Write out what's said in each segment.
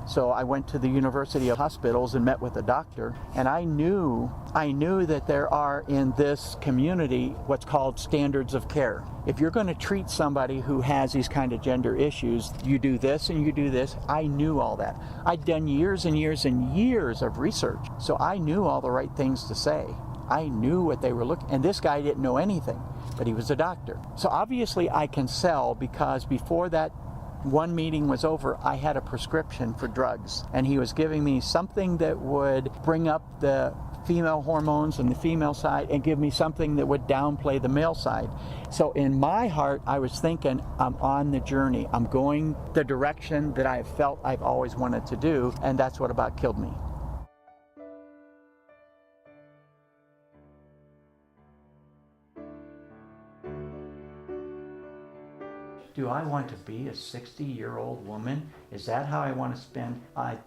So I went to the University of Hospitals and met with a doctor, and I knew that there are in this community what's called standards of care. If you're going to treat somebody who has these kind of gender issues, you do this and you do this. I knew all that. I'd done years and years and years of research, so I knew all the right things to say. I knew what they were looking, and this guy didn't know anything, but he was a doctor. So obviously I can sell, because before that one meeting was over, I had a prescription for drugs, and he was giving me something that would bring up the female hormones and the female side and give me something that would downplay the male side. So in my heart, I was thinking, I'm on the journey. I'm going the direction that I've felt I've always wanted to do, and that's what about killed me. Do I want to be a 60-year-old woman? Is that how I want to spend? I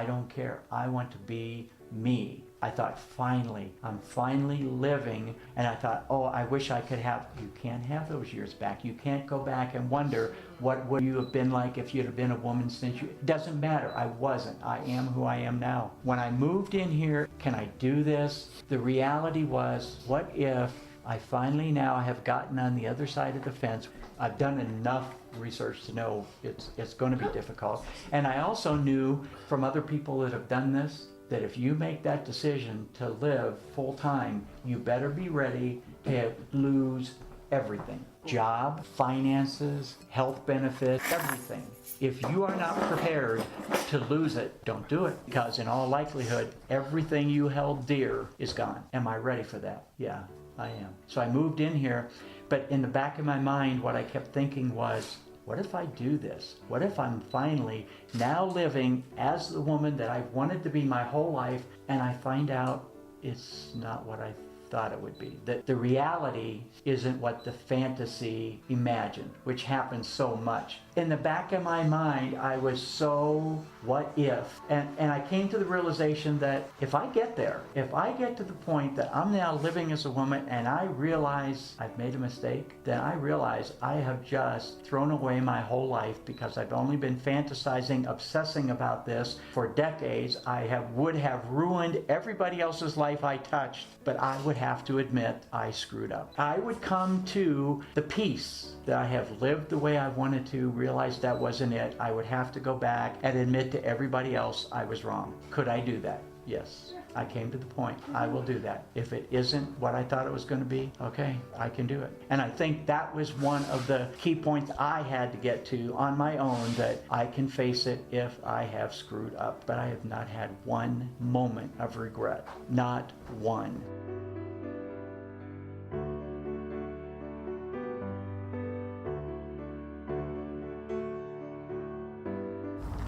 don't care. I want to be me. I thought, I'm finally living, and I thought, oh, I wish I could have. You can't have those years back. You can't go back and wonder what would you have been like if you'd have been a woman since you. It doesn't matter. I wasn't. I am who I am now. When I moved in here, can I do this? The reality was, what if I finally now have gotten on the other side of the fence? I've done enough research to know it's going to be difficult. And I also knew from other people that have done this, that if you make that decision to live full time, you better be ready to lose everything. Job, finances, health benefits, everything. If you are not prepared to lose it, don't do it. Because in all likelihood, everything you held dear is gone. Am I ready for that? Yeah, I am. So I moved in here, but in the back of my mind, what I kept thinking was, what if I do this? What if I'm finally now living as the woman that I've wanted to be my whole life, and I find out it's not what I thought it would be? That the reality isn't what the fantasy imagined, which happens so much. In the back of my mind, I was so, what if? And I came to the realization that if I get there, if I get to the point that I'm now living as a woman and I realize I've made a mistake, then I realize I have just thrown away my whole life, because I've only been fantasizing, obsessing about this for decades. I would have ruined everybody else's life I touched, but I would have to admit I screwed up. I would come to the peace that I have lived the way I wanted to, realize that wasn't it. I would have to go back and admit to everybody else I was wrong. Could I do that? Yes. I came to the point, I will do that. If it isn't what I thought it was going to be, okay, I can do it. And I think that was one of the key points I had to get to on my own, that I can face it if I have screwed up. But I have not had one moment of regret. Not one.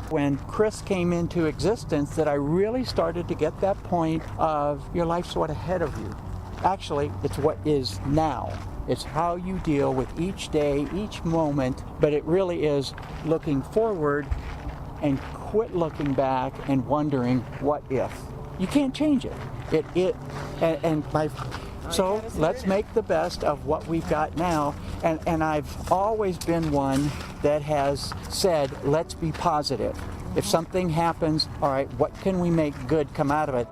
When Chris came into existence, that I really started to get that point of your life's what ahead of you. Actually, it's what is now. It's how you deal with each day, each moment, but it really is looking forward and quit looking back and wondering what if. You can't change it. So let's make the best of what we've got now. And I've always been one that has said, let's be positive. If something happens, all right, what can we make good come out of it?